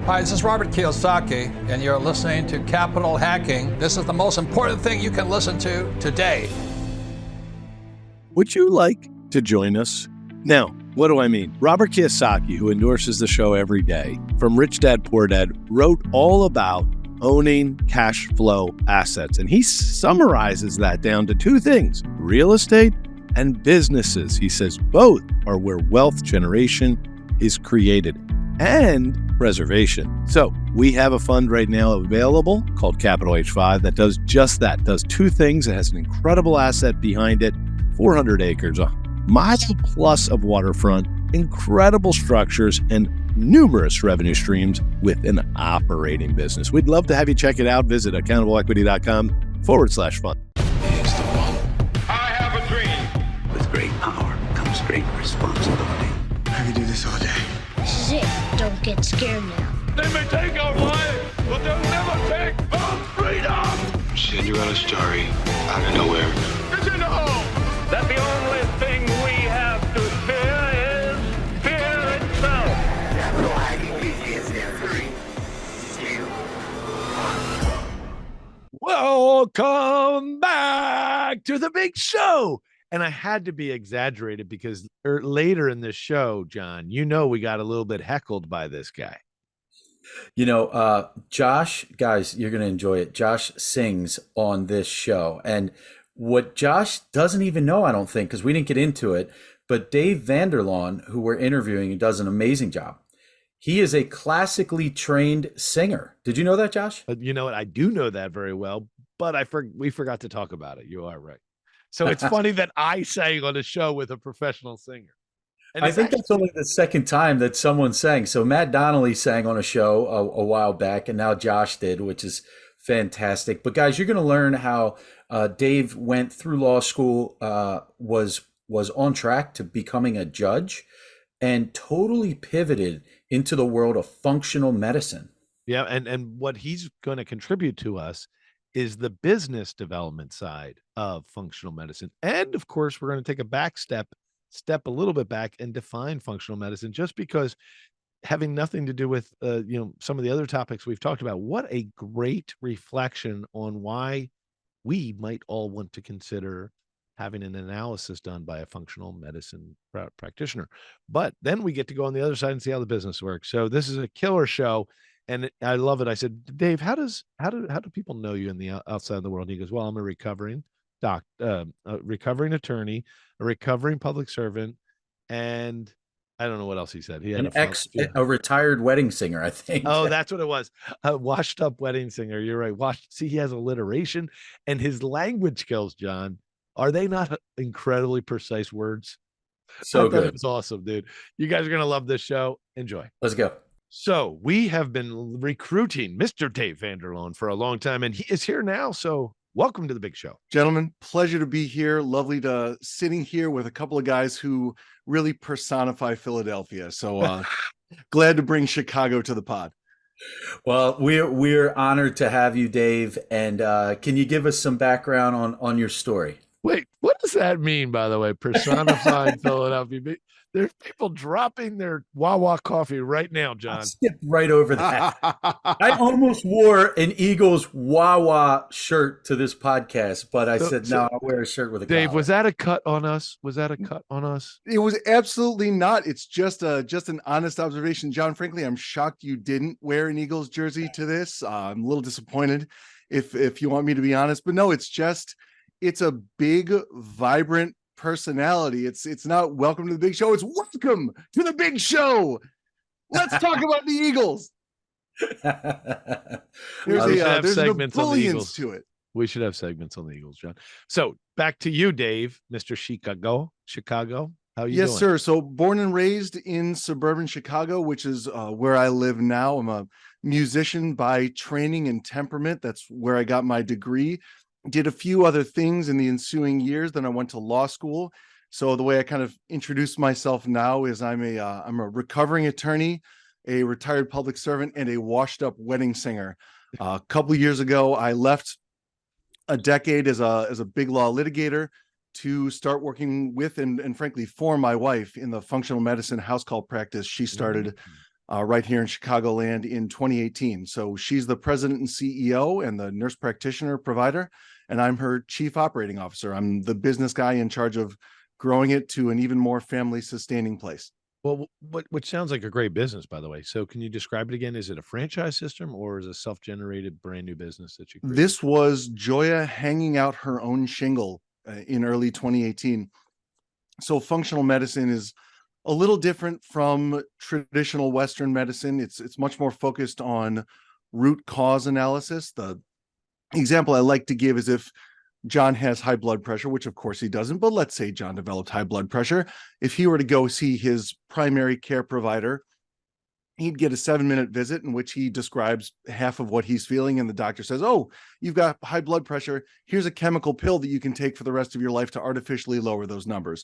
Hi, this is Robert Kiyosaki, and you're listening to Capital Hacking. This is the most important thing you can listen to today. Would you like to join us? Now, what do I mean? Robert Kiyosaki, who endorses the show every day, from Rich Dad Poor Dad, wrote all about owning cash flow assets. And he summarizes that down to two things: real estate and businesses. He says both are where wealth generation is created, and preservation. So we have a fund right now available called Capital H5 that does just that, does two things. It has an incredible asset behind it, 400 acres, a mile plus of waterfront, incredible structures, and numerous revenue streams with an operating business. We'd love to have you check it out. Visit accountableequity.com/fund. It's the one. I have a dream. With great power comes great responsibility. I can do this all day. This is it. Don't get scared now. They may take our lives, but they'll never take our freedom. Cinderella's story out of nowhere. It's in the hole. That the only thing we have to fear is fear itself. Welcome back to the big show. And I had to be exaggerated because later in this show, John, we got a little bit heckled by this guy. Josh, guys, you're going to enjoy it. Josh sings on this show. And what Josh doesn't even know, I don't think, because we didn't get into it, but Dave Van Der Laan, who we're interviewing, does an amazing job. He is a classically trained singer. Did you know that, Josh? You know what? I do know that very well, but we forgot to talk about it. You are right. So it's funny that I sang on a show with a professional singer. And I think that's only the second time that someone sang. So Matt Donnelly sang on a show a while back, and now Josh did, which is fantastic. But guys, you're going to learn how Dave went through law school, was on track to becoming a judge, and totally pivoted into the world of functional medicine. Yeah, and what he's going to contribute to us is the business development side of functional medicine. And of course, we're going to take a step a little bit back and define functional medicine, just because having nothing to do with, some of the other topics we've talked about. What a great reflection on why we might all want to consider having an analysis done by a functional medicine practitioner. But then we get to go on the other side and see how the business works. So this is a killer show. And I love it. I said, Dave, how do people know you in the outside of the world? And he goes, well, I'm a recovering recovering attorney, a recovering public servant, and I don't know what else he said. He had a retired wedding singer, I think. Oh, that's what it was. A washed up wedding singer. You're right. See, he has alliteration, and his language skills, John, are they not incredibly precise words? So good. It was awesome, dude. You guys are going to love this show. Enjoy. Let's go. So we have been recruiting Mr. Dave Van Der Laan for a long time, and he is here now. So welcome to the big show. Gentlemen, pleasure to be here. Lovely to sitting here with a couple of guys who really personify Philadelphia. So glad to bring Chicago to the pod. Well, we're honored to have you, Dave. And can you give us some background on your story? Wait, what does that mean, by the way? Personifying Philadelphia. There's people dropping their Wawa coffee right now, John. I skipped right over that. I almost wore an Eagles Wawa shirt to this podcast, but I said, no, I'll wear a shirt with a Dave, collar. was that a cut on us? It was absolutely not. It's just an honest observation. John, frankly, I'm shocked you didn't wear an Eagles jersey to this. I'm a little disappointed if you want me to be honest, but no, it's a big, vibrant personality. It's not welcome to the big show. It's welcome to the big show. Let's talk about the Eagles. There's segments no on the Eagles to it. We should have segments on the Eagles, John. So back to you, Dave, Mr. Chicago. How are you doing? Yes, sir. So born and raised in suburban Chicago, which is where I live now. I'm a musician by training and temperament. That's where I got my degree. Did a few other things in the ensuing years. Then I went to law school. So the way I kind of introduce myself now is I'm a recovering attorney, a retired public servant, and a washed up wedding singer. A couple of years ago, I left a decade as a big law litigator to start working with and frankly for my wife in the functional medicine house call practice she started right here in Chicagoland in 2018. So she's the president and CEO and the nurse practitioner provider, and I'm her chief operating officer. I'm the business guy in charge of growing it to an even more family sustaining place. Well, which sounds like a great business, by the way. So can you describe it again? Is it a franchise system or is it a self-generated brand new business that you created? This was Joya hanging out her own shingle in early 2018. So functional medicine is a little different from traditional Western medicine. It's much more focused on root cause analysis. The example I like to give is if John has high blood pressure, which of course he doesn't, but let's say John developed high blood pressure. If he were to go see his primary care provider, he'd get a 7-minute visit in which he describes half of what he's feeling. And the doctor says, oh, you've got high blood pressure. Here's a chemical pill that you can take for the rest of your life to artificially lower those numbers.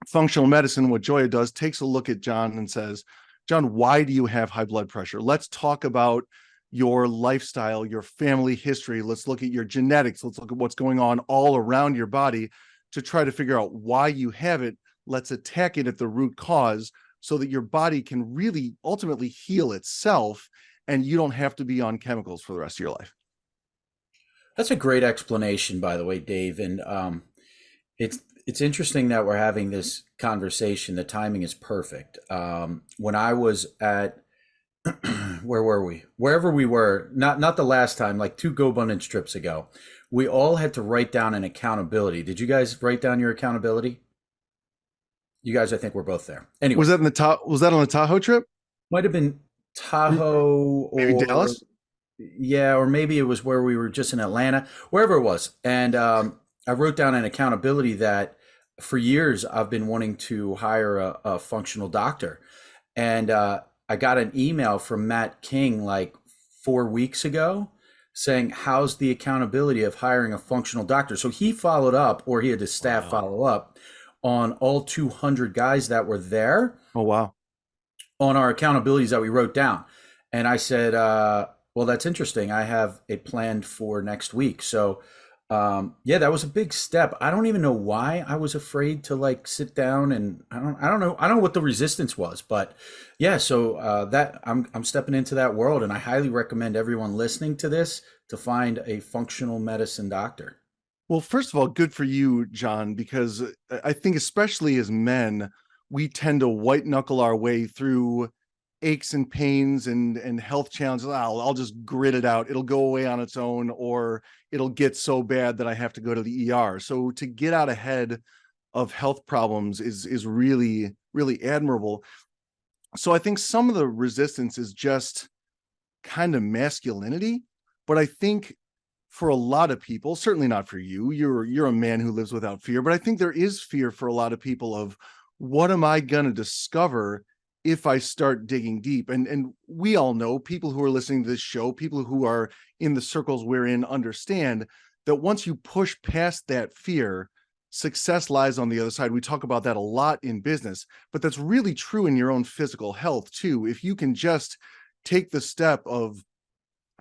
Functional medicine, what Joya does, takes a look at John and says, John, why do you have high blood pressure? Let's talk about your lifestyle, your family history. Let's look at your genetics. Let's look at what's going on all around your body to try to figure out why you have it. Let's attack it at the root cause so that your body can really ultimately heal itself and you don't have to be on chemicals for the rest of your life. That's a great explanation, by the way, Dave. And it's interesting that we're having this conversation. The timing is perfect. When I was at where were we? Wherever we were, not the last time, like 2 Go Abundance trips ago, we all had to write down an accountability. Did you guys write down your accountability? You guys, I think we're both there. Anyway, was that on the Tahoe trip? Might have been Tahoe Maybe or Dallas. Yeah, or maybe it was where we were just in Atlanta, wherever it was. And I wrote down an accountability that for years I've been wanting to hire a functional doctor, and I got an email from Matt King like 4 weeks ago saying, how's the accountability of hiring a functional doctor? So he followed up, or he had his staff follow up on all 200 guys that were there. Oh, wow. On our accountabilities that we wrote down. And I said, well, that's interesting. I have it planned for next week. So yeah, that was a big step. I don't even know why I was afraid to like sit down, and I don't know what the resistance was, but yeah. So that I'm stepping into that world, and I highly recommend everyone listening to this to find a functional medicine doctor. Well, first of all, good for you, John, because I think especially as men, we tend to white knuckle our way through aches and pains and health challenges. I'll just grit it out. It'll go away on its own, or it'll get so bad that I have to go to the ER. So to get out ahead of health problems is really, really admirable. So I think some of the resistance is just kind of masculinity, but I think for a lot of people, certainly not for you, you're a man who lives without fear, but I think there is fear for a lot of people of, what am I going to discover if I start digging deep? And we all know, people who are listening to this show, people who are in the circles we're in, understand that once you push past that fear, success lies on the other side. We talk about that a lot in business, but that's really true in your own physical health too. If you can just take the step of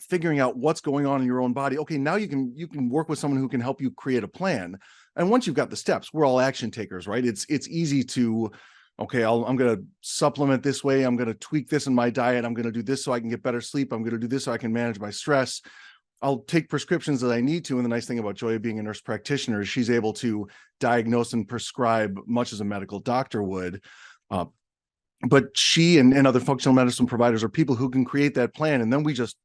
figuring out what's going on in your own body, okay, now you can work with someone who can help you create a plan. And once you've got the steps, we're all action takers, right? It's easy to, okay, I'm going to supplement this way. I'm going to tweak this in my diet. I'm going to do this so I can get better sleep. I'm going to do this so I can manage my stress. I'll take prescriptions that I need to. And the nice thing about Joya being a nurse practitioner is she's able to diagnose and prescribe much as a medical doctor would. But she and other functional medicine providers are people who can create that plan. And then we just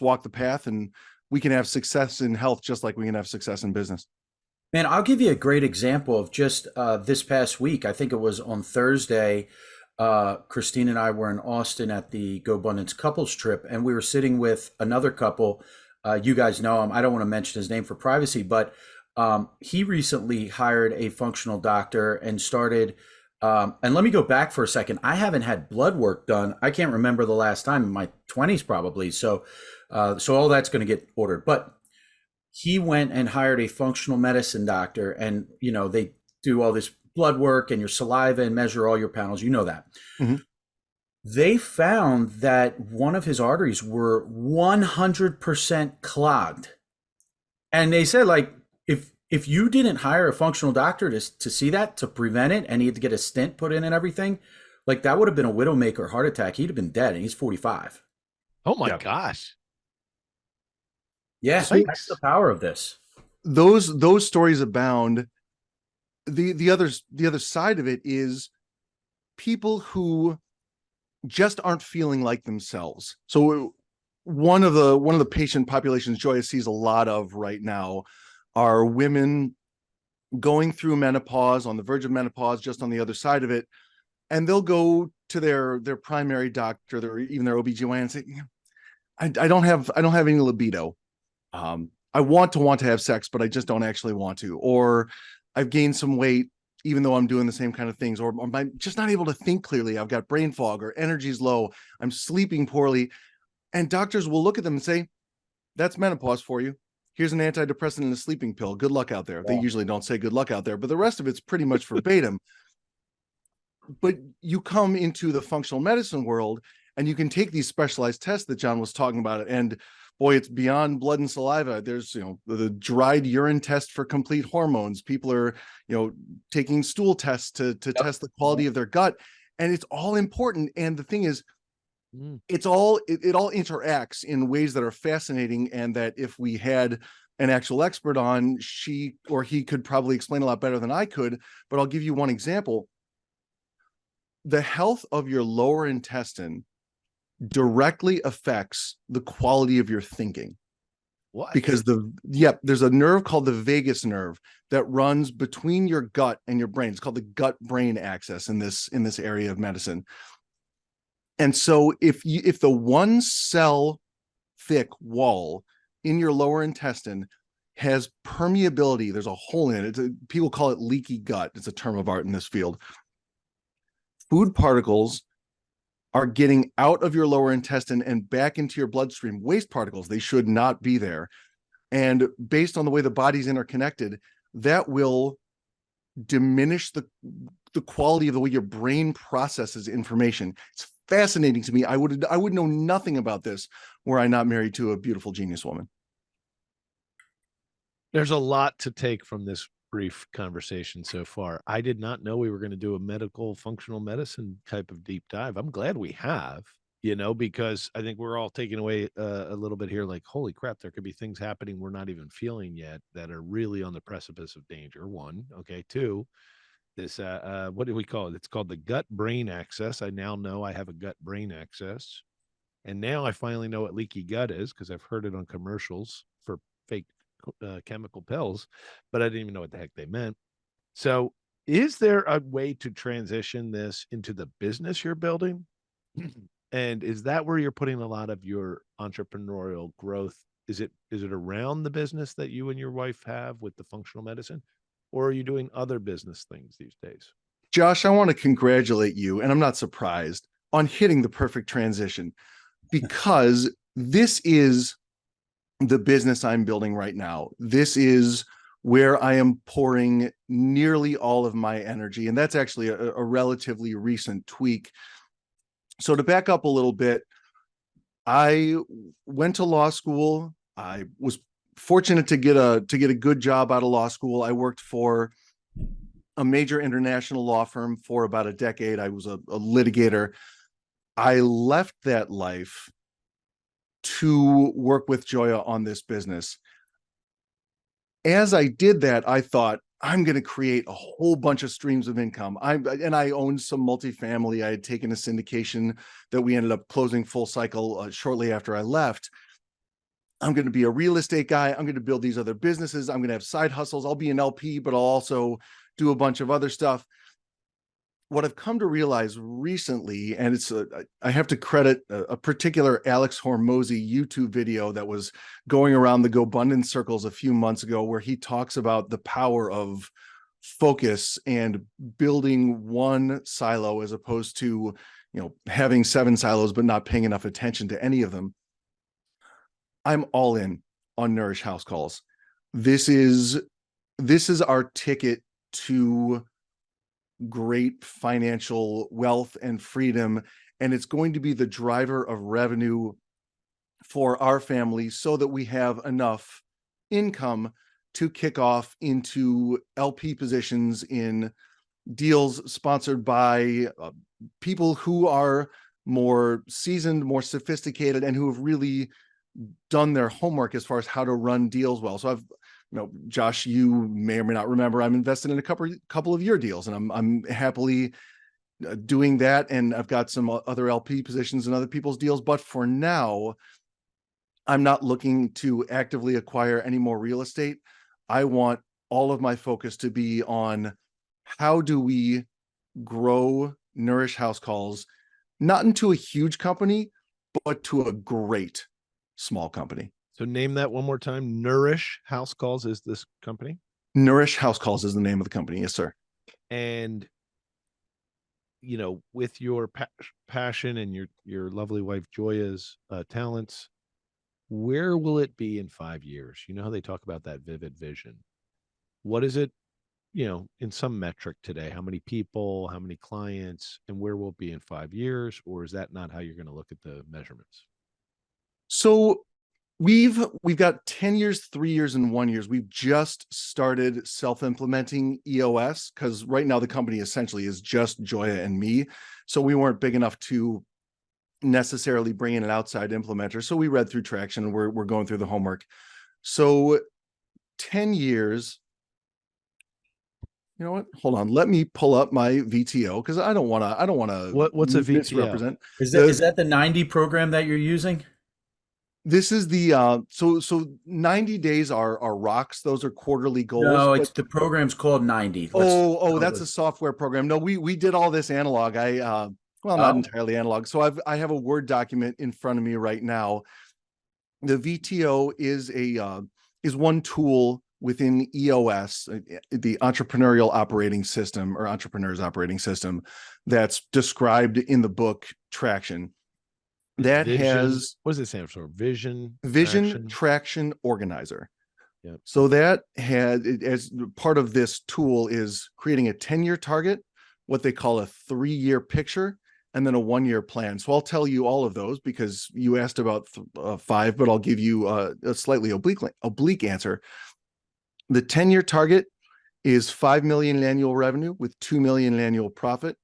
walk the path, and we can have success in health just like we can have success in business. Man, I'll give you a great example of just this past week. I think it was on Thursday. Christine and I were in Austin at the Go Abundance couples trip, and we were sitting with another couple. You guys know him. I don't want to mention his name for privacy, but he recently hired a functional doctor and started. And let me go back for a second. I haven't had blood work done. I can't remember the last time, in my 20s probably. So all that's going to get ordered. But he went and hired a functional medicine doctor, and they do all this blood work and your saliva and measure all your panels. You know that. Mm-hmm. They found that one of his arteries were 100% clogged. And they said, like, if you didn't hire a functional doctor to see that, to prevent it, and he had to get a stent put in and everything, Like that would have been a widowmaker heart attack. He'd have been dead, and he's 45. Oh my Yeah. gosh. Yeah, Yikes. that's the power of this. Those stories abound. The other side of it is people who just aren't feeling like themselves. So one of the patient populations Joya sees a lot of right now are women going through menopause, on the verge of menopause, just on the other side of it, and they'll go to their primary doctor, even their OBGYN, and say, I don't have any libido. I want to have sex, but I just don't actually want to. Or I've gained some weight, even though I'm doing the same kind of things. Or I'm just not able to think clearly. I've got brain fog, or energy's low. I'm sleeping poorly. And doctors will look at them and say, that's menopause for you. Here's an antidepressant and a sleeping pill. Good luck out there. Yeah. They usually don't say good luck out there, but the rest of it's pretty much verbatim. But you come into the functional medicine world and you can take these specialized tests that John was talking about. And boy, it's beyond blood and saliva. There's, the dried urine test for complete hormones. People are, taking stool tests to test the quality of their gut. And it's all important. And the thing is, it all interacts in ways that are fascinating. And that if we had an actual expert on, she or he could probably explain a lot better than I could. But I'll give you one example. The health of your lower intestine directly affects the quality of your thinking. What? Because there's a nerve called the vagus nerve that runs between your gut and your brain. It's called the gut-brain axis in this area of medicine. And so if the one cell thick wall in your lower intestine has permeability, there's a hole in it. People call it leaky gut. It's a term of art in this field. Food particles are getting out of your lower intestine and back into your bloodstream. Waste particles, they should not be there. And based on the way the body's interconnected, that will diminish the quality of the way your brain processes information. It's fascinating to me. I would know nothing about this were I not married to a beautiful genius woman. There's a lot to take from this brief conversation so far. I did not know we were going to do a medical functional medicine type of deep dive. I'm glad we have, because I think we're all taking away a little bit here, like, holy crap, there could be things happening we're not even feeling yet that are really on the precipice of danger. One. Okay. Two, this, what do we call it? It's called the gut-brain axis. I now know I have a gut-brain axis. And now I finally know what leaky gut is because I've heard it on commercials for fake chemical pills, but I didn't even know what the heck they meant. So is there a way to transition this into the business you're building? And is that where you're putting a lot of your entrepreneurial growth? Is it around the business that you and your wife have with the functional medicine, or are you doing other business things these days? Josh, I want to congratulate you, and I'm not surprised, on hitting the perfect transition, because this is the business I'm building right now. This is where I am pouring nearly all of my energy. And that's actually a relatively recent tweak. So to back up a little bit, I went to law school. I was fortunate to get a good job out of law school. I worked for a major international law firm for about a decade. I was a litigator. I left that life to work with Joya on this business. As I did that, I thought, I'm going to create a whole bunch of streams of income. I owned some multifamily. I had taken a syndication that we ended up closing full cycle shortly after I left. I'm going to be a real estate guy. I'm going to build these other businesses. I'm going to have side hustles. I'll be an LP, but I'll also do a bunch of other stuff. What I've come to realize recently, and it's I have to credit a particular Alex Hormozy YouTube video that was going around the GoBundance circles a few months ago, where he talks about the power of focus and building one silo as opposed to, having 7 silos but not paying enough attention to any of them. I'm all in on Nourish House Calls. This is our ticket to great financial wealth and freedom, and it's going to be the driver of revenue for our family so that we have enough income to kick off into LP positions in deals sponsored by people who are more seasoned, more sophisticated, and who have really done their homework as far as how to run deals well. So Josh, you may or may not remember, I'm invested in a couple of your deals, and I'm happily doing that. And I've got some other LP positions in other people's deals. But for now, I'm not looking to actively acquire any more real estate. I want all of my focus to be on how do we grow Nourish House Calls, not into a huge company, but to a great small company. So name that one more time. Nourish House Calls is this company? Nourish House Calls is the name of the company. Yes, sir. And, with your passion and your lovely wife Joya's talents, where will it be in 5 years? You know how they talk about that vivid vision. What is it, in some metric today? How many people, how many clients, and where will it be in 5 years? Or is that not how you're going to look at the measurements? So we've got 10 years, 3 years, and 1 year. We've just started self-implementing EOS because right now the company essentially is just Joya and me. So we weren't big enough to necessarily bring in an outside implementer. So we read through Traction, and we're going through the homework. So 10 years. You know what? Hold on. Let me pull up my VTO because I don't want to. What's a VTO? Misrepresent. Is that the 90 program that you're using? This is the so 90 days are rocks. Those are quarterly goals. No, it's the program's called 90. That's a software program. No, we did all this analog. Not entirely analog. So I have a Word document in front of me right now. The VTO is one tool within EOS, the entrepreneurial operating system or entrepreneur's operating system that's described in the book Traction. That has, what does it stand for? Vision, Traction Organizer. Yeah. So that had, as part of this tool, is creating a 10-year target, what they call a 3-year picture, and then a 1-year plan. So I'll tell you all of those because you asked about 5, but I'll give you a slightly oblique answer. The 10-year target is 5 million in annual revenue with 2 million in annual profit.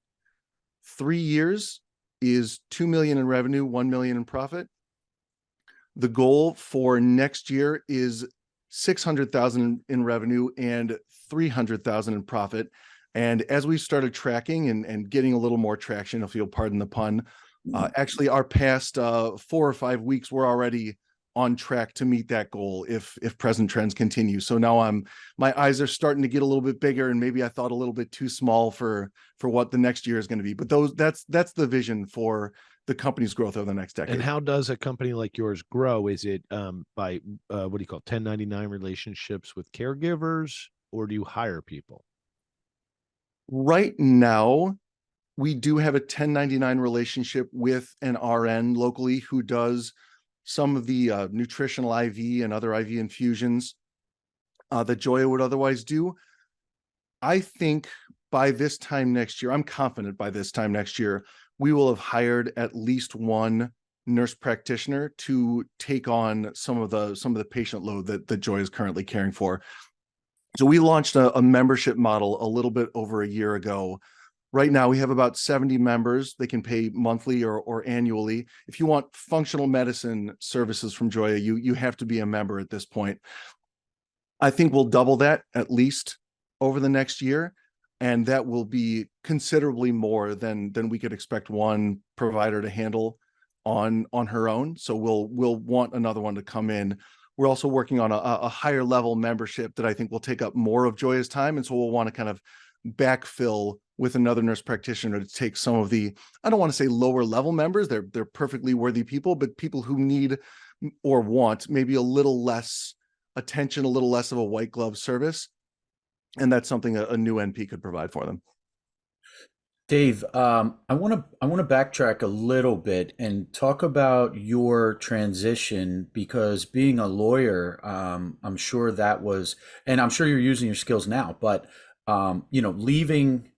3 years is 2 million in revenue, 1 million in profit. The goal for next year is 600,000 in revenue and 300,000 in profit. And as we started tracking and getting a little more traction, if you'll pardon the pun, actually our past 4 or 5 weeks, we're already on track to meet that goal if present trends continue. So now my eyes are starting to get a little bit bigger, and maybe I thought a little bit too small for what the next year is going to be. But that's the vision for the company's growth over the next decade. And how does a company like yours grow? Is it by what do you call 1099 relationships with caregivers, or do you hire people? Right now, we do have a 1099 relationship with an RN locally who does some of the nutritional IV and other IV infusions that Joya would otherwise do. I think by this time next year, I'm confident by this time next year, we will have hired at least one nurse practitioner to take on some of the patient load that Joya is currently caring for. So we launched a membership model a little bit over a year ago. Right now, we have about 70 members. They can pay monthly or annually. If you want functional medicine services from Joya, you have to be a member at this point. I think we'll double that at least over the next year, and that will be considerably more than we could expect one provider to handle on her own. So we'll want another one to come in. We're also working on a higher level membership that I think will take up more of Joya's time, and so we'll want to kind of backfill with another nurse practitioner to take some of the, I don't want to say lower level members, they're perfectly worthy people, but people who need or want maybe a little less attention, a little less of a white glove service. And that's something a new NP could provide for them. Dave, I want to backtrack a little bit and talk about your transition, because being a lawyer, I'm sure that was, and I'm sure you're using your skills now, but leaving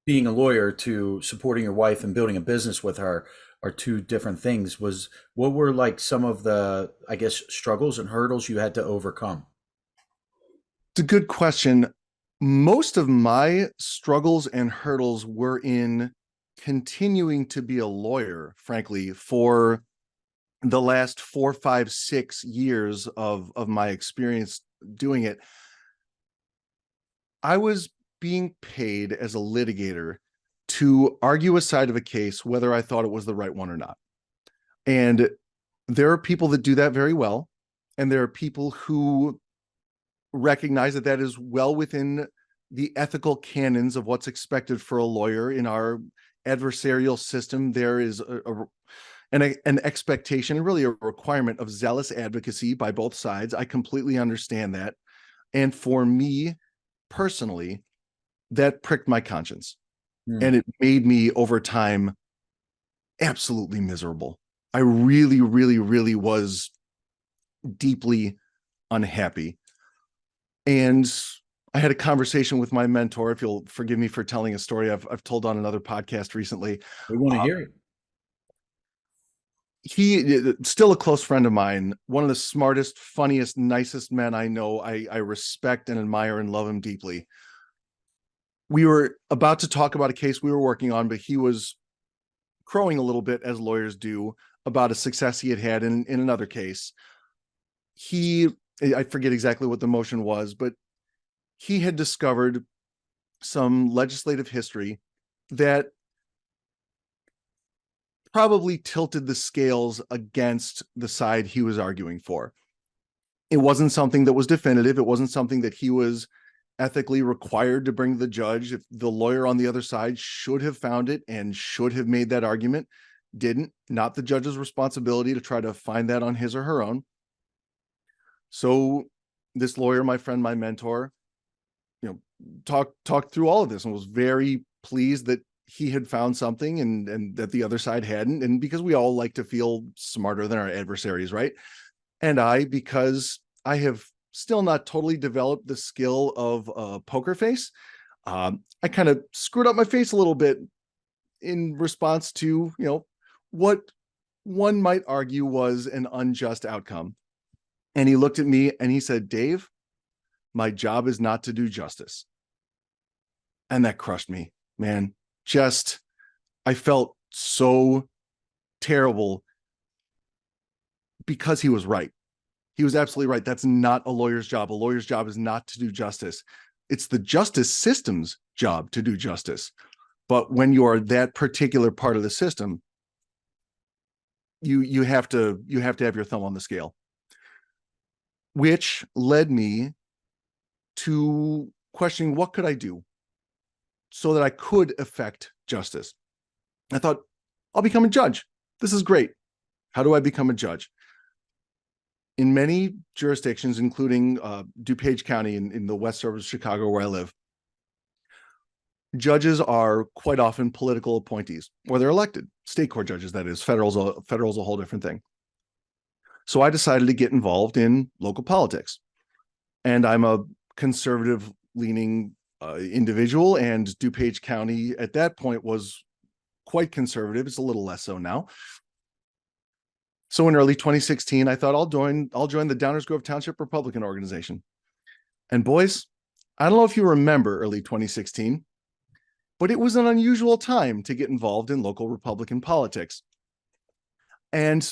being a lawyer to supporting your wife and building a business with her are two different things. What were like some of the, I guess, struggles and hurdles you had to overcome? It's a good question. Most of my struggles and hurdles were in continuing to be a lawyer, frankly, for the last 4, 5, 6 years of my experience doing it, I was being paid as a litigator to argue a side of a case, whether I thought it was the right one or not. And there are people that do that very well. And there are people who recognize that that is well within the ethical canons of what's expected for a lawyer. In our adversarial system, there is an expectation, and really a requirement of zealous advocacy by both sides. I completely understand that. And for me personally, that pricked my conscience. And it made me over time absolutely miserable. I really, really, really was deeply unhappy. And I had a conversation with my mentor, if you'll forgive me for telling a story I've told on another podcast recently. We want to hear it. He still a close friend of mine, one of the smartest, funniest, nicest men I know. I respect and admire and love him deeply. We were about to talk about a case we were working on, but he was crowing a little bit, as lawyers do, about a success he had in another case. I forget exactly what the motion was, but he had discovered some legislative history that probably tilted the scales against the side he was arguing for. It wasn't something that was definitive. It wasn't something that he was ethically required to bring to the judge. If the lawyer on the other side should have found it and should have made that argument, didn't, not the judge's responsibility to try to find that on his or her own. So this lawyer, my friend, my mentor, talked through all of this and was very pleased that he had found something and that the other side hadn't. And because we all like to feel smarter than our adversaries, right? And because I have still not totally developed the skill of poker face, I kind of screwed up my face a little bit in response to, what one might argue was an unjust outcome. And he looked at me and he said, "Dave, my job is not to do justice." And that crushed me, man. I felt so terrible because he was right. He was absolutely right. That's not a lawyer's job. A lawyer's job is not to do justice. It's the justice system's job to do justice. But when you are that particular part of the system, you have to have your thumb on the scale. Which led me to questioning, what could I do so that I could affect justice? I thought, I'll become a judge. This is great. How do I become a judge? In many jurisdictions, including DuPage County in the west suburbs of Chicago, where I live, judges are quite often political appointees, or they're elected. State court judges, that is. Federal's a whole different thing. So I decided to get involved in local politics. And I'm a conservative-leaning individual, and DuPage County at that point was quite conservative. It's a little less so now. So in early 2016, I thought I'll join the Downers Grove Township Republican organization. And boys, I don't know if you remember early 2016, but it was an unusual time to get involved in local Republican politics. And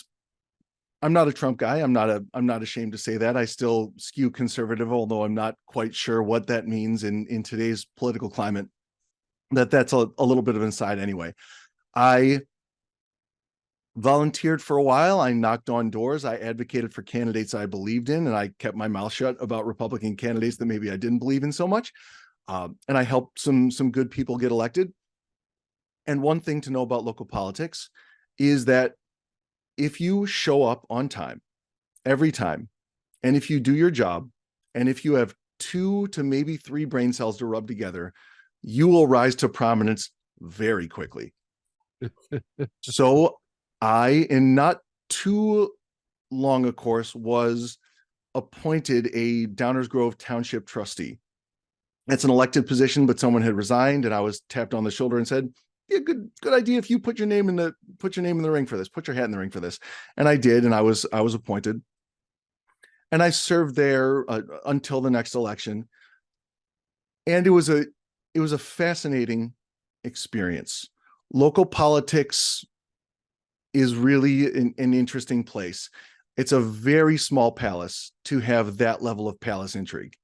I'm not a Trump guy. I'm not ashamed to say that. I still skew conservative, although I'm not quite sure what that means in today's political climate. That's a little bit of an aside anyway. I volunteered for a while. I knocked on doors. I advocated for candidates I believed in, and I kept my mouth shut about Republican candidates that maybe I didn't believe in so much. And I helped some good people get elected. And one thing to know about local politics is that if you show up on time, every time, and if you do your job, and if you have 2 to maybe 3 brain cells to rub together, you will rise to prominence very quickly. So I, in not too long a course, was appointed a Downers Grove Township trustee. It's an elected position, but someone had resigned, and I was tapped on the shoulder and said, "Yeah, good idea. If you put your name in the ring for this, put your hat in the ring for this." And I did, and I was appointed, and I served there until the next election. And it was a fascinating experience. local politics is really an interesting place. It's a very small palace to have that level of palace intrigue.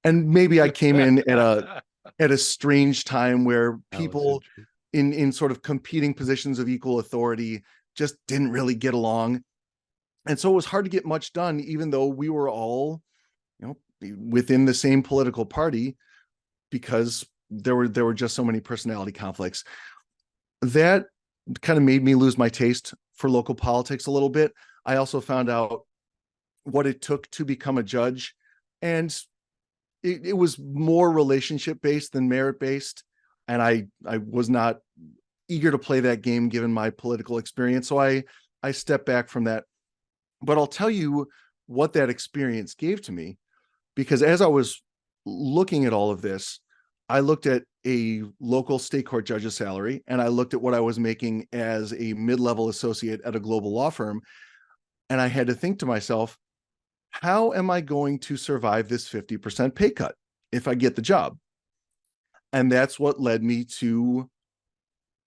And maybe I came in at a strange time where people in sort of competing positions of equal authority just didn't really get along. And so it was hard to get much done, even though we were all, within the same political party, because there were just so many personality conflicts. That kind of made me lose my taste for local politics a little bit. I also found out what it took to become a judge, and it was more relationship based than merit based. And I was not eager to play that game given my political experience. So I stepped back from that. But I'll tell you what that experience gave to me, because as I was looking at all of this, I looked at a local state court judge's salary, and I looked at what I was making as a mid-level associate at a global law firm. And I had to think to myself, how am I going to survive this 50% pay cut if I get the job? And that's what led me to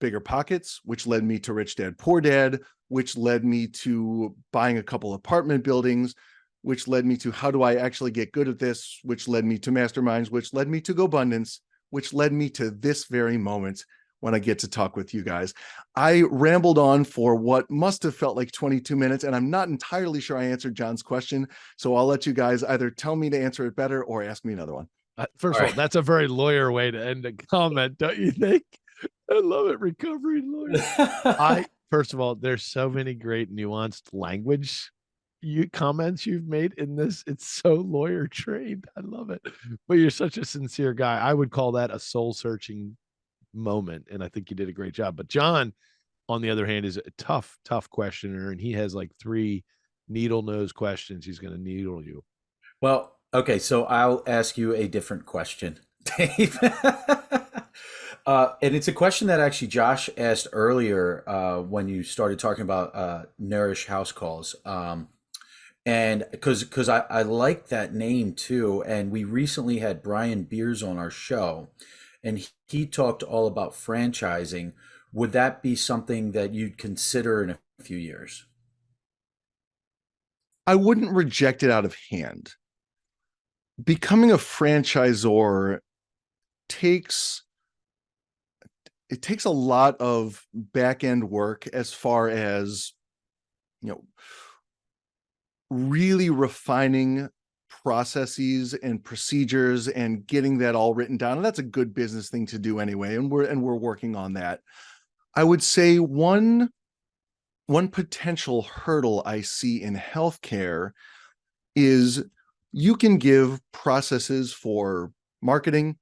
Bigger Pockets, which led me to Rich Dad Poor Dad, which led me to buying a couple apartment buildings, which led me to how do I actually get good at this, which led me to Masterminds, which led me to GoBundance, which led me to this very moment when I get to talk with you guys. I rambled on for what must have felt like 22 minutes, and I'm not entirely sure I answered John's question. So I'll let you guys either tell me to answer it better or ask me another one. First of all, that's a very lawyer way to end a comment, don't you think? I love it. Recovering lawyer. First of all, there's so many great nuanced language comments you've made in this. It's so lawyer trained. I love it. But you're such a sincere guy. I would call that a soul searching moment, and I think you did a great job. But John, on the other hand, is a tough questioner, and he has like 3 needle nose questions he's going to needle you. Well, okay, so I'll ask you a different question, Dave. And it's a question that actually Josh asked earlier when you started talking about Nourish house calls. And because I like that name too. And we recently had Brian Beers on our show, and he talked all about franchising. Would that be something that you'd consider in a few years? I wouldn't reject it out of hand. Becoming a franchisor takes a lot of back end work as far as, really refining processes and procedures and getting that all written down. And that's a good business thing to do anyway. And we're working on that. I would say one potential hurdle I see in healthcare is you can give processes for marketing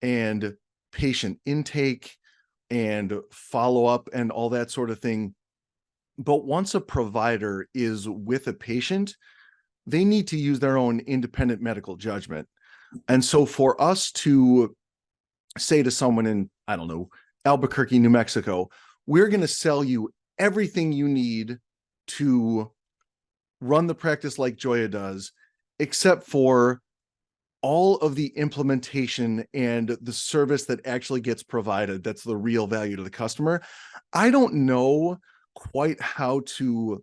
and patient intake and follow-up and all that sort of thing. But once a provider is with a patient, they need to use their own independent medical judgment. And so for us to say to someone in, I don't know, Albuquerque, New Mexico, we're going to sell you everything you need to run the practice like Joya does, except for all of the implementation and the service that actually gets provided. That's the real value to the customer. I don't know quite how to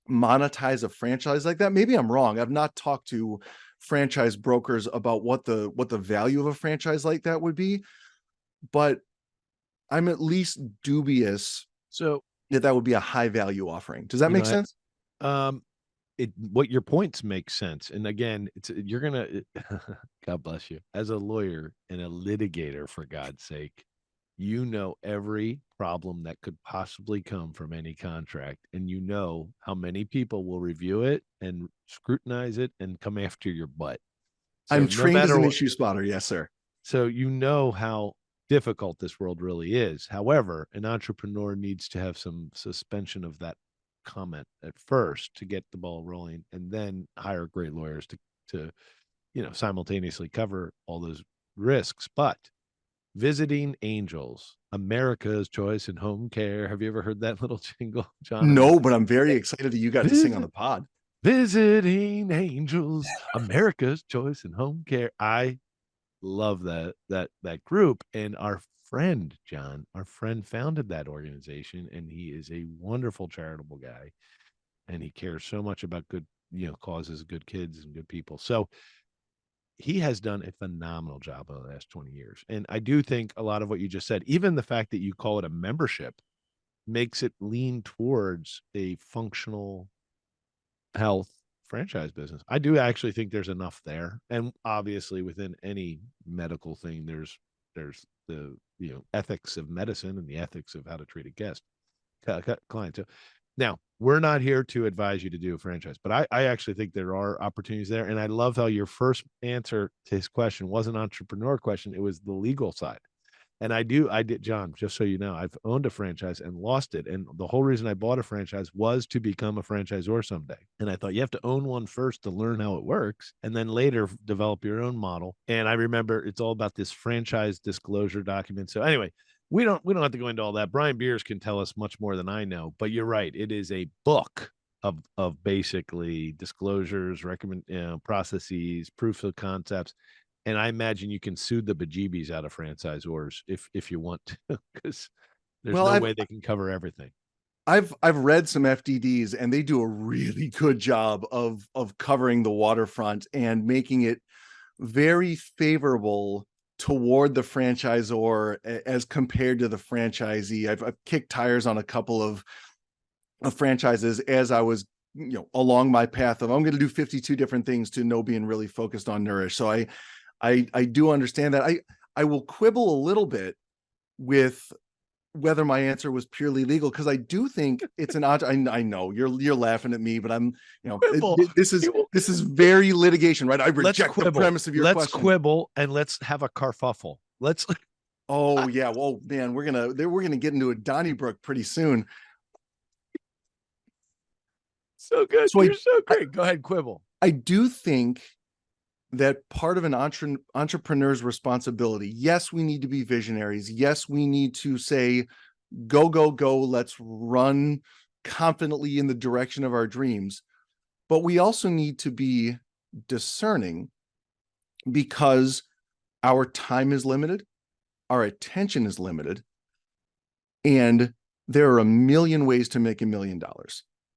monetize a franchise like that. Maybe I'm wrong. I've not talked to franchise brokers about what the value of a franchise like that would be, but I'm at least dubious that would be a high value offering. Does that make sense? What your points make sense. And again, you're gonna God bless you, as a lawyer and a litigator, for God's sake, every problem that could possibly come from any contract, and how many people will review it and scrutinize it and come after your butt. So I'm trained as an issue spotter. Yes, sir. So how difficult this world really is. However, an entrepreneur needs to have some suspension of that comment at first to get the ball rolling, and then hire great lawyers to simultaneously cover all those risks. But Visiting Angels, America's Choice in Home Care. Have you ever heard that little jingle, John? No, but I'm very excited that you got to sing on the pod. Visiting Angels, America's Choice in Home Care. I love that group, and our friend, John, our friend founded that organization, and he is a wonderful charitable guy, and he cares so much about good, causes, good kids and good people. So he has done a phenomenal job over the last 20 years. And I do think a lot of what you just said, even the fact that you call it a membership, makes it lean towards a functional health franchise business. I do actually think there's enough there. And obviously within any medical thing, there's the, ethics of medicine and the ethics of how to treat a client. So now, we're not here to advise you to do a franchise, but I actually think there are opportunities there. And I love how your first answer to his question wasn't an entrepreneur question. It was the legal side. And I did, John, just so you know, I've owned a franchise and lost it. And the whole reason I bought a franchise was to become a franchisor someday. And I thought you have to own one first to learn how it works, and then later develop your own model. And I remember it's all about this franchise disclosure document. So anyway, we don't have to go into all that. Brian Beers can tell us much more than I know, but you're right. It is a book of basically disclosures, processes, proof of concepts. And I imagine you can sue the bejeebies out of franchisors if you want to, because there's no way they can cover everything. I've read some FDDs, and they do a really good job of covering the waterfront and making it very favorable toward the franchisor as compared to the franchisee. I've kicked tires on a couple of franchises as I was, along my path of I'm going to do 52 different things to know being really focused on Nourish. So I do understand that. I will quibble a little bit with whether my answer was purely legal, because I do think it's an I know you're laughing at me, but I'm this is very litigation, right? I reject the premise of your question. Let's quibble and let's have a kerfuffle. Let's. Oh yeah, well man, we're gonna get into a Donnybrook pretty soon. So good. You're so great. Go ahead, quibble. I do think that part of an entrepreneur's responsibility, yes, we need to be visionaries. Yes, we need to say, go, go, go. Let's run confidently in the direction of our dreams. But we also need to be discerning, because our time is limited, our attention is limited, and there are a million ways to make $1 million.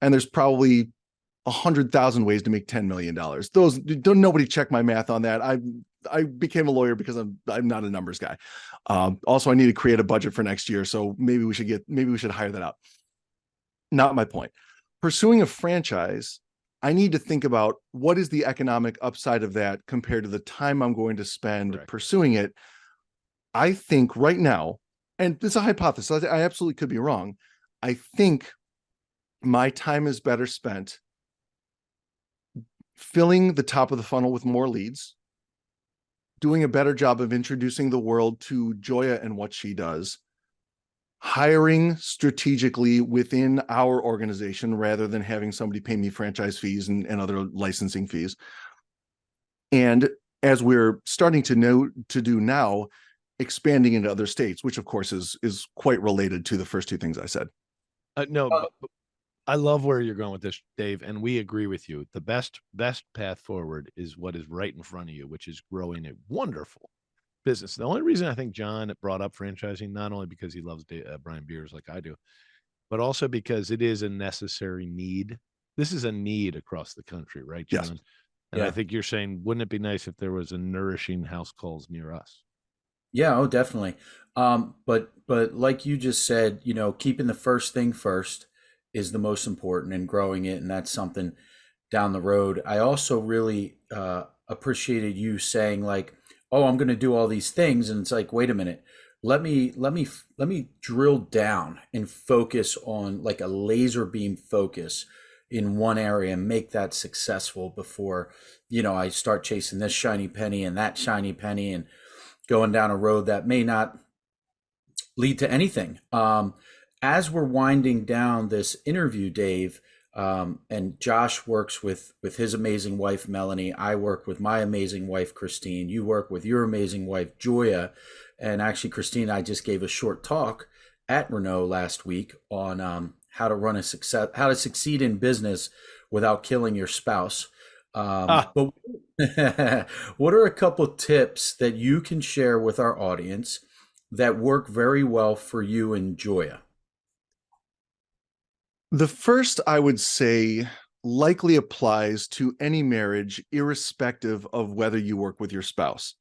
And there's probably 100,000 ways to make $10 million. Nobody check my math on that. I became a lawyer because I'm not a numbers guy. Also, I need to create a budget for next year, so maybe we should hire that out. Not my point. Pursuing a franchise, I need to think about what is the economic upside of that compared to the time I'm going to spend pursuing it. I think right now, and it's a hypothesis, I absolutely could be wrong. I think my time is better spent filling the top of the funnel with more leads, doing a better job of introducing the world to Joya and what she does, hiring strategically within our organization rather than having somebody pay me franchise fees and other licensing fees. And as we're starting to do now, expanding into other states, which of course is quite related to the first two things I said. I love where you're going with this, Dave, and we agree with you. The best path forward is what is right in front of you, which is growing a wonderful business. The only reason I think John brought up franchising, not only because he loves Brian Beers like I do, but also because it is a necessary need. This is a need across the country, right, John? Yes. And I think you're saying, wouldn't it be nice if there was a nourishing house calls near us? Yeah, oh, definitely. But like you just said, keeping the first thing first is the most important, and growing it. And that's something down the road. I also really appreciated you saying like, oh, I'm going to do all these things. And it's like, wait a minute, let me drill down and focus on like a laser beam focus in one area and make that successful before, I start chasing this shiny penny and that shiny penny and going down a road that may not lead to anything. As we're winding down this interview, Dave, and Josh works with his amazing wife, Melanie. I work with my amazing wife, Christine. You work with your amazing wife, Joya. And actually, Christine, I just gave a short talk at Renault last week on how to succeed in business without killing your spouse. But what are a couple tips that you can share with our audience that work very well for you and Joya? The first, I would say, likely applies to any marriage, irrespective of whether you work with your spouse.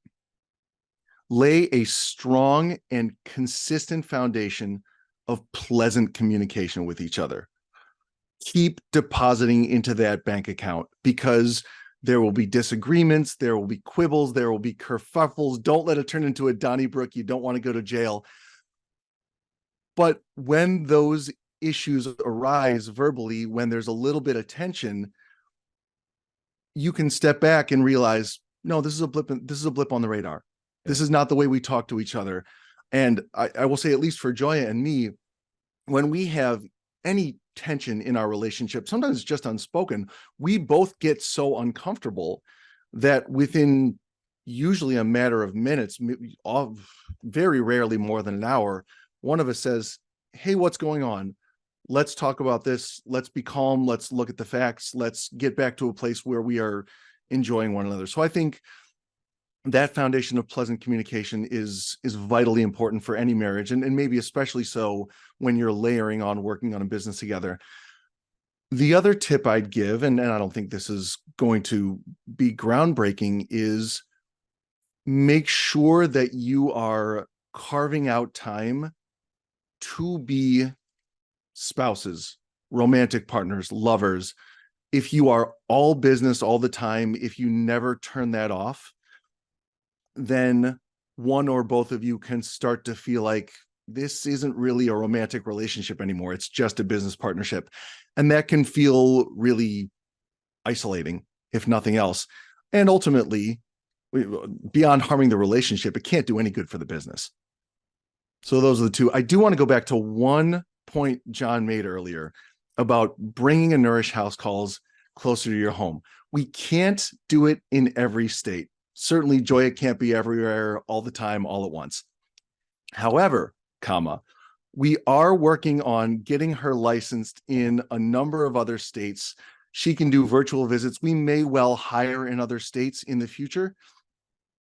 Lay a strong and consistent foundation of pleasant communication with each other. Keep depositing into that bank account, because there will be disagreements, there will be quibbles, there will be kerfuffles. Don't let it turn into a Donnybrook. You don't want to go to jail. But when those issues arise verbally, when there's a little bit of tension, you can step back and realize, no, this is a blip on the radar. This is not the way we talk to each other. And I will say, at least for Joya and me, when we have any tension in our relationship, sometimes it's just unspoken, we both get so uncomfortable that within usually a matter of minutes, very rarely more than an hour, one of us says, hey, what's going on? Let's talk about this. Let's be calm. Let's look at the facts. Let's get back to a place where we are enjoying one another. So I think that foundation of pleasant communication is vitally important for any marriage, and maybe especially so when you're layering on working on a business together. The other tip I'd give, and I don't think this is going to be groundbreaking, is make sure that you are carving out time to be spouses, romantic partners, lovers. If you are all business all the time, if you never turn that off, then one or both of you can start to feel like this isn't really a romantic relationship anymore. It's just a business partnership. And that can feel really isolating, if nothing else. And ultimately, beyond harming the relationship, it can't do any good for the business. So those are the two. I do want to go back to one point John made earlier about bringing a Nourish House Calls closer to your home. We can't do it in every state. Certainly Joya can't be everywhere all the time, all at once. However, we are working on getting her licensed in a number of other states. She can do virtual visits. We may well hire in other states in the future,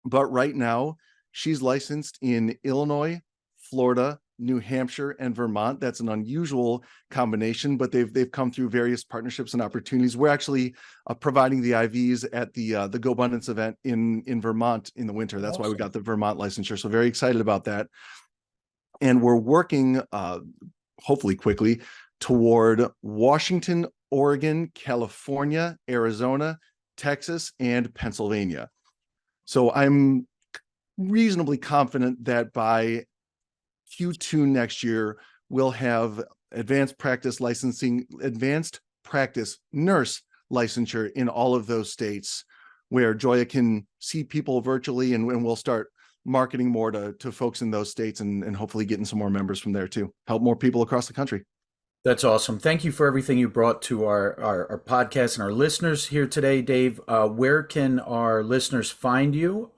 but right now she's licensed in Illinois, Florida, New Hampshire, and Vermont. That's an unusual combination, but they've come through various partnerships and opportunities. We're actually providing the IVs at the Go Abundance event in Vermont in the winter. That's awesome. Why we got the Vermont licensure. So very excited about that. And we're working, hopefully quickly, toward Washington, Oregon, California, Arizona, Texas, and Pennsylvania. So I'm reasonably confident that by Q2 next year, we'll have advanced practice nurse licensure in all of those states, where Joya can see people virtually, and we'll start marketing more to folks in those states, and hopefully getting some more members from there too. Help more people across the country. That's awesome. Thank you for everything you brought to our podcast and our listeners here today, Dave. Where can our listeners find you?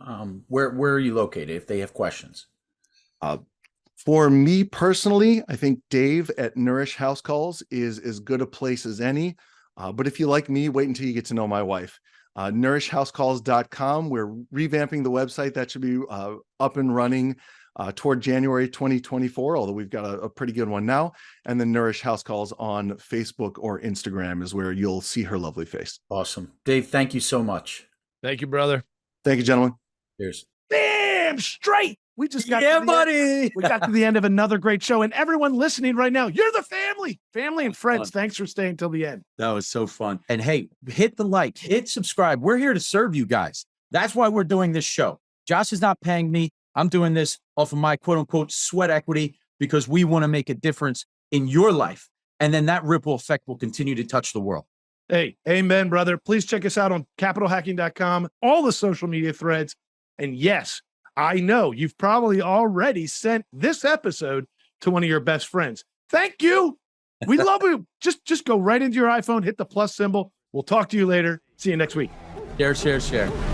Where are you located if they have questions? For me personally, I think Dave at Nourish House Calls is as good a place as any. But if you like me, wait until you get to know my wife. NourishHouseCalls.com. We're revamping the website. That should be up and running toward January 2024, although we've got a pretty good one now. And then Nourish House Calls on Facebook or Instagram is where you'll see her lovely face. Awesome. Dave, thank you so much. Thank you, brother. Thank you, gentlemen. Cheers. Damn straight. We just got buddy. We got to the end of another great show, and everyone listening right now, you're the family and friends. Thanks for staying till the end. That was so fun. And hey, hit the like, hit subscribe. We're here to serve you guys. That's why we're doing this show. Josh is not paying me. I'm doing this off of my quote unquote sweat equity, because we want to make a difference in your life. And then that ripple effect will continue to touch the world. Hey, amen, brother. Please check us out on capitalhacking.com, all the social media threads. And yes, I know you've probably already sent this episode to one of your best friends. Thank you. We love you. Just go right into your iPhone, hit the plus symbol. We'll talk to you later. See you next week. Share.